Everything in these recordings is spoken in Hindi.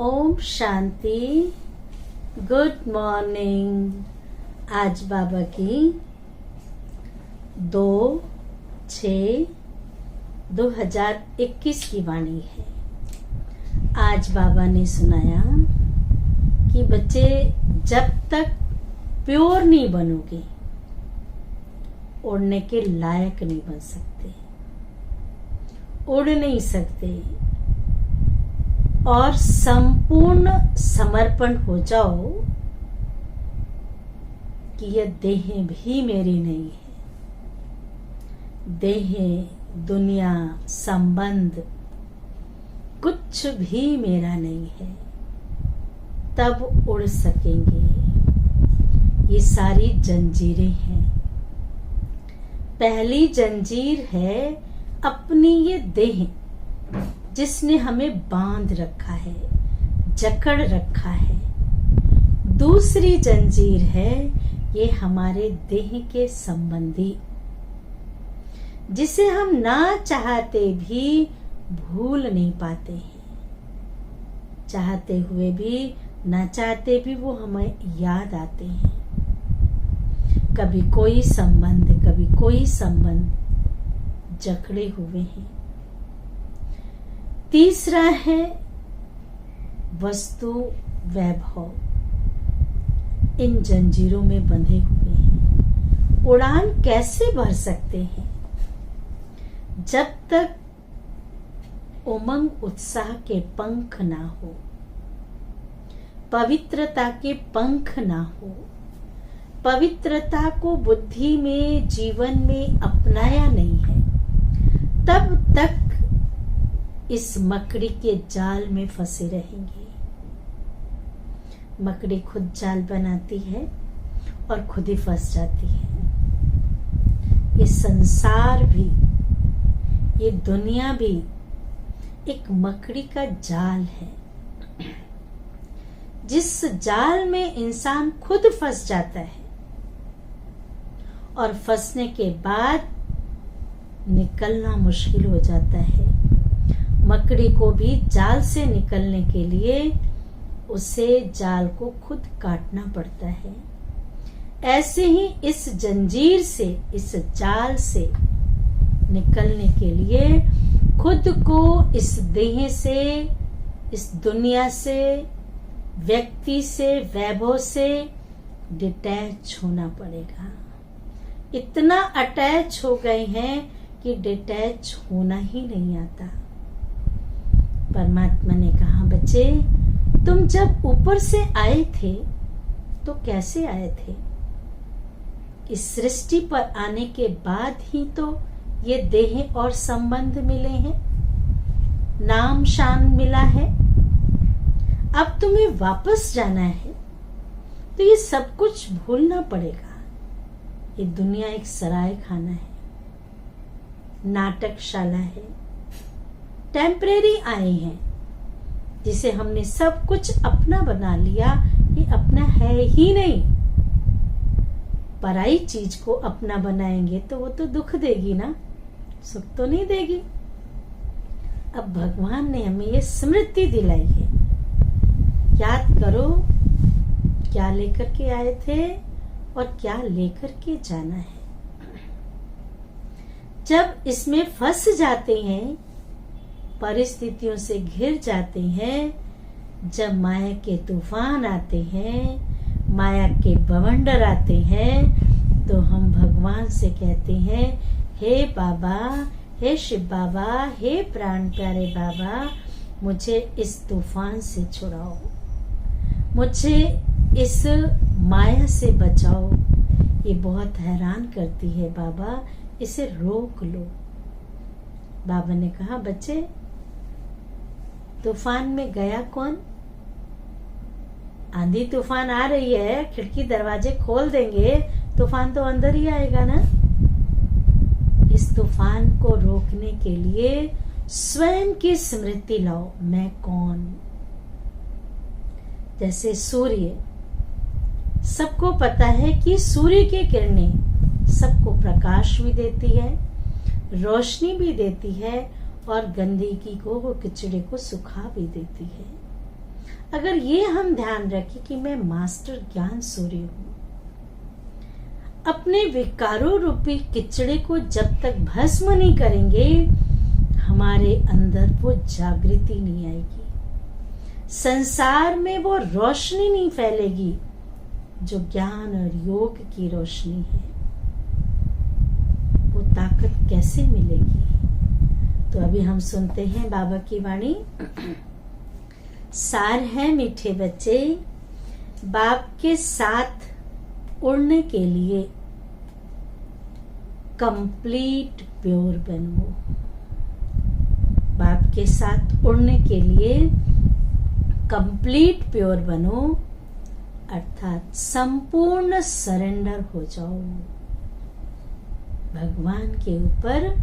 ओम शांति। Good morning. आज बाबा की 2/6/2021 की वाणी है। आज बाबा ने सुनाया कि बच्चे जब तक प्योर नहीं बनोगे उड़ने के लायक नहीं बन सकते, उड़ नहीं सकते और संपूर्ण समर्पण हो जाओ कि यह देह भी मेरी नहीं है, देह, दुनिया, संबंध कुछ भी मेरा नहीं है, तब उड़ सकेंगे। ये सारी जंजीरें हैं। पहली जंजीर है अपनी ये देह जिसने हमें बांध रखा है, जकड़ रखा है। दूसरी जंजीर है ये हमारे देह के संबंधी, जिसे हम ना चाहते भी भूल नहीं पाते हैं, चाहते हुए भी ना चाहते भी वो हमें याद आते हैं। कभी कोई संबंध, कभी कोई संबंध जकड़े हुए हैं। तीसरा है वस्तु वैभव, इन जंजीरों में बंधे हुए हैं। उड़ान कैसे भर सकते हैं जब तक उमंग उत्साह के पंख ना हो, पवित्रता के पंख ना हो, पवित्रता को बुद्धि में, जीवन में अपनाया नहीं है, तब तक इस मकड़ी के जाल में फंसे रहेंगे। मकड़ी खुद जाल बनाती है और खुद ही फंस जाती है। ये संसार भी, ये दुनिया भी एक मकड़ी का जाल है, जिस जाल में इंसान खुद फंस जाता है और फंसने के बाद निकलना मुश्किल हो जाता है। मकड़ी को भी जाल से निकलने के लिए उसे जाल को खुद काटना पड़ता है। ऐसे ही इस जंजीर से, इस जाल से निकलने के लिए खुद को इस देह से, इस दुनिया से, व्यक्ति से, वैभव से डिटैच होना पड़ेगा। इतना अटैच हो गए हैं कि डिटैच होना ही नहीं आता। परमात्मा ने कहा, बच्चे तुम जब ऊपर से आए थे तो कैसे आए थे? इस सृष्टि पर आने के बाद ही तो ये देह और संबंध मिले हैं, नाम शान मिला है। अब तुम्हें वापस जाना है तो ये सब कुछ भूलना पड़ेगा। ये दुनिया एक सराय खाना है, नाटकशाला है। टेम्परेरी आए हैं, जिसे हमने सब कुछ अपना बना लिया। ये अपना है ही नहीं। पराई चीज को अपना बनाएंगे तो वो तो दुख देगी ना, सुख तो नहीं देगी। अब भगवान ने हमें ये स्मृति दिलाई है। याद करो क्या लेकर के आए थे और क्या लेकर के जाना है। जब इसमें फंस जाते हैं, परिस्थितियों से घिर जाते हैं, जब माया के तूफान आते हैं, माया के बवंडर आते हैं, तो हम भगवान से कहते हैं, हे बाबा, हे शिव बाबा, हे प्राण प्यारे बाबा, मुझे इस तूफान से छुड़ाओ, मुझे इस माया से बचाओ। ये बहुत हैरान करती है बाबा, इसे रोक लो। बाबा ने कहा, बच्चे तूफान में गया कौन? आंधी तूफान आ रही है, खिड़की दरवाजे खोल देंगे, तूफान तो अंदर ही आएगा ना। इस तूफान को रोकने के लिए स्वयं की स्मृति लाओ, मैं कौन। जैसे सूर्य, सबको पता है कि सूर्य की किरणें सबको प्रकाश भी देती है, रोशनी भी देती है और गंदगी को, वो किचड़े को सुखा भी देती है। अगर ये हम ध्यान रखें कि मैं मास्टर ज्ञान सूर्य हूं, अपने विकारों रूपी किचड़े को जब तक भस्म नहीं करेंगे, हमारे अंदर वो जागृति नहीं आएगी, संसार में वो रोशनी नहीं फैलेगी जो ज्ञान और योग की रोशनी है। वो ताकत कैसे मिलेगी? तो अभी हम सुनते हैं बाबा की वाणी। सार है मीठे बच्चे, बाप के साथ उड़ने के लिए कंप्लीट प्योर बनो। बाप के साथ उड़ने के लिए कंप्लीट प्योर बनो, अर्थात संपूर्ण सरेंडर हो जाओ। भगवान के ऊपर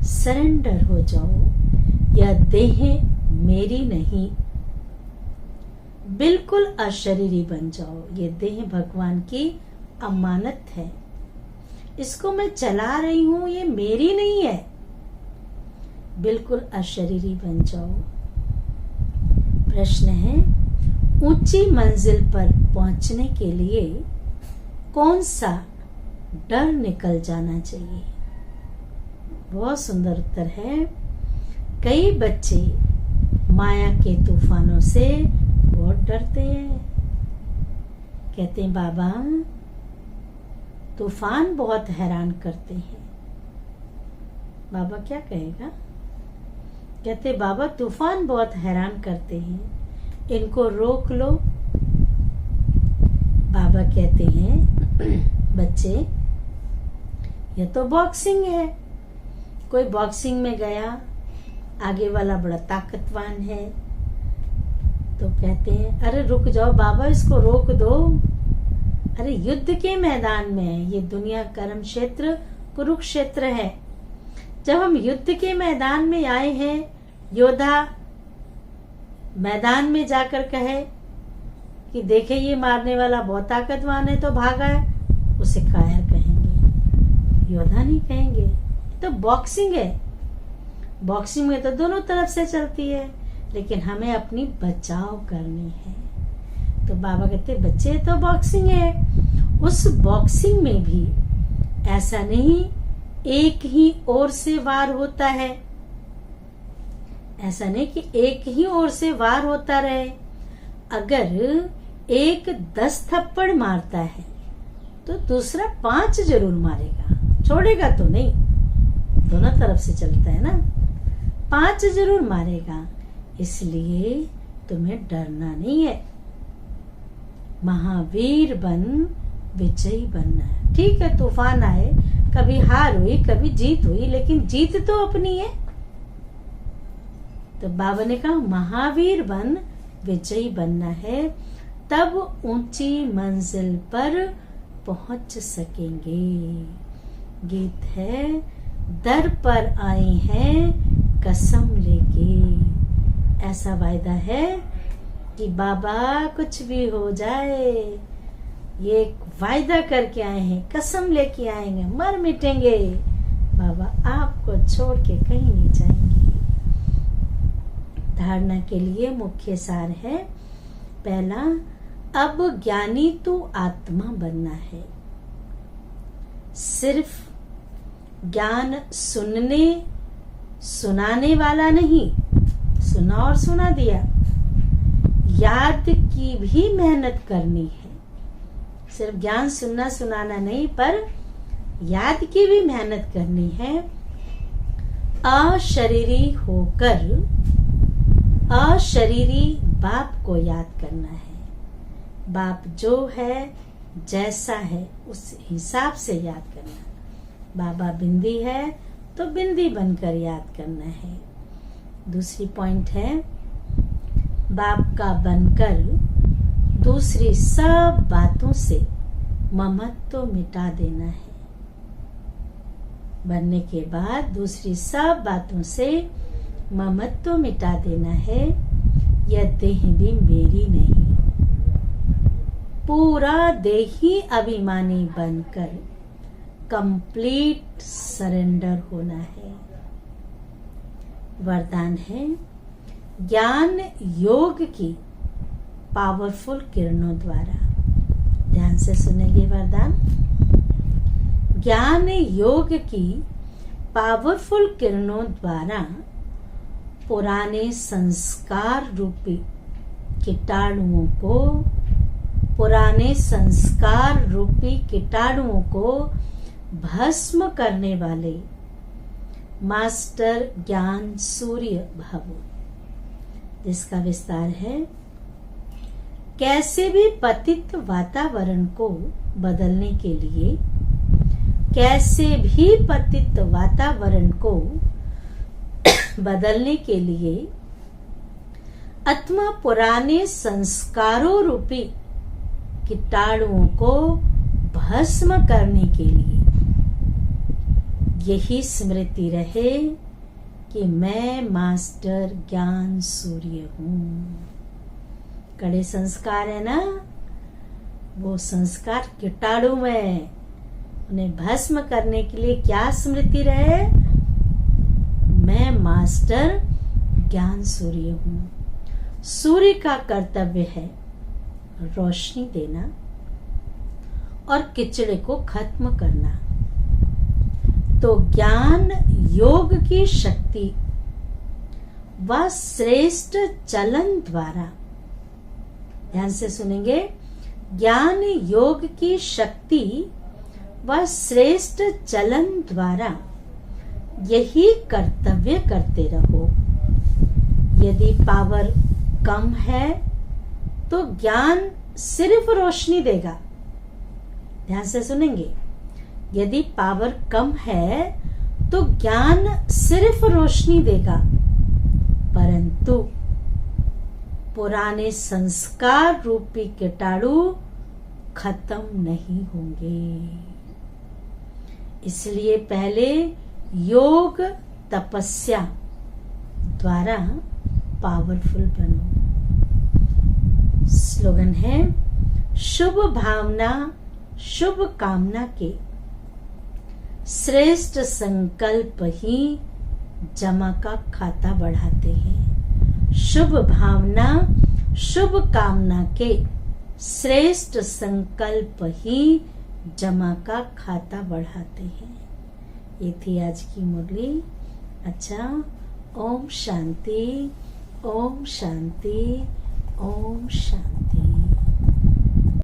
सरेंडर हो जाओ। यह देह मेरी नहीं, बिल्कुल अशरीरी बन जाओ। ये देह भगवान की अमानत है, इसको मैं चला रही हूं, ये मेरी नहीं है। बिल्कुल अशरीरी बन जाओ। प्रश्न है, ऊंची मंजिल पर पहुंचने के लिए कौन सा डर निकल जाना चाहिए? बहुत सुंदर उत्तर है। कई बच्चे माया के तूफानों से बहुत डरते हैं। कहते हैं बाबा तूफान बहुत हैरान करते हैं। बाबा क्या कहेगा? कहते बाबा तूफान बहुत हैरान करते हैं, इनको रोक लो। बाबा कहते हैं बच्चे ये तो बॉक्सिंग है। कोई बॉक्सिंग में गया, आगे वाला बड़ा ताकतवान है, तो कहते हैं अरे रुक जाओ बाबा, इसको रोक दो। अरे युद्ध के मैदान में है, ये दुनिया कर्म क्षेत्र कुरुक्षेत्र है। जब हम युद्ध के मैदान में आए हैं, योद्धा मैदान में जाकर कहे कि देखे ये मारने वाला बहुत ताकतवान है तो भागा है, उसे कायर कहेंगे, योद्धा नहीं कहेंगे। तो बॉक्सिंग है, बॉक्सिंग में तो दोनों तरफ से चलती है, लेकिन हमें अपनी बचाव करनी है। तो बाबा कहते बच्चे तो बॉक्सिंग है, उस बॉक्सिंग में भी ऐसा नहीं एक ही ओर से वार होता है, ऐसा नहीं कि एक ही ओर से वार होता रहे। अगर एक 10 थप्पड़ मारता है तो दूसरा 5 जरूर मारेगा, छोड़ेगा तो नहीं, दोनों तरफ से चलता है ना, 5 जरूर मारेगा। इसलिए तुम्हें डरना नहीं है, महावीर बन विजयी बनना है। ठीक है तूफान आए, कभी हार हुई कभी जीत हुई, लेकिन जीत तो अपनी है। तो बाबा ने कहा महावीर बन विजयी बनना है, तब ऊंची मंजिल पर पहुंच सकेंगे। गीत है, दर पर आए हैं कसम लेके। ऐसा वायदा है कि बाबा कुछ भी हो जाए, ये वायदा करके आए हैं, कसम लेके आएंगे, मर मिटेंगे, बाबा आपको छोड़ के कहीं नहीं जाएंगे। धारणा के लिए मुख्य सार है, पहला, अब ज्ञानी तू आत्मा बनना है। सिर्फ ज्ञान सुनने सुनाने वाला नहीं, सुना और सुना दिया, याद की भी मेहनत करनी है। सिर्फ ज्ञान सुनना सुनाना नहीं, पर याद की भी मेहनत करनी है। अशरीरी होकर अशरीरी बाप को याद करना है। बाप जो है जैसा है उस हिसाब से याद करना। बाबा बिंदी है तो बिंदी बनकर याद करना है। दूसरी पॉइंट है, बाप का बनकर दूसरी सब बातों से ममत्व मिटा देना है। बनने के बाद दूसरी सब बातों से ममत्व मिटा देना है। यह देह भी मेरी नहीं, पूरा देही अभिमानी बनकर कंप्लीट सरेंडर होना है। वरदान है, ज्ञान योग की पावरफुल किरणों द्वारा। ध्यान से सुनेंगे वरदान। ज्ञान योग की पावरफुल किरणों द्वारा पुराने संस्कार रूपी कीटाणुओं को भस्म करने वाले मास्टर ज्ञान सूर्य भव। जिसका विस्तार है, कैसे भी पतित वातावरण को बदलने के लिए, अथवा पुराने संस्कारों रूपी कीटाणुओं को भस्म करने के लिए यही स्मृति रहे कि मैं मास्टर ज्ञान सूर्य हूँ। कड़े संस्कार है ना, वो संस्कार कीटाणु में, उन्हें भस्म करने के लिए क्या स्मृति रहे? मैं मास्टर ज्ञान सूर्य हूँ। सूर्य का कर्तव्य है रोशनी देना और कीचड़े को खत्म करना। तो ज्ञान योग की शक्ति व श्रेष्ठ चलन द्वारा, ध्यान से सुनेंगे, ज्ञान योग की शक्ति व श्रेष्ठ चलन द्वारा यही कर्तव्य करते रहो। यदि पावर कम है तो ज्ञान सिर्फ रोशनी देगा। ध्यान से सुनेंगे, यदि पावर कम है तो ज्ञान सिर्फ रोशनी देगा, परंतु पुराने संस्कार रूपी कीटाणु खत्म नहीं होंगे। इसलिए पहले योग तपस्या द्वारा पावरफुल बनो। स्लोगन है, शुभ भावना शुभ कामना के श्रेष्ठ संकल्प ही जमा का खाता बढ़ाते हैं। शुभ भावना शुभ कामना के श्रेष्ठ संकल्प ही जमा का खाता बढ़ाते हैं। ये थी आज की मुरली। अच्छा, ओम शांति, ओम शांति, ओम शांति।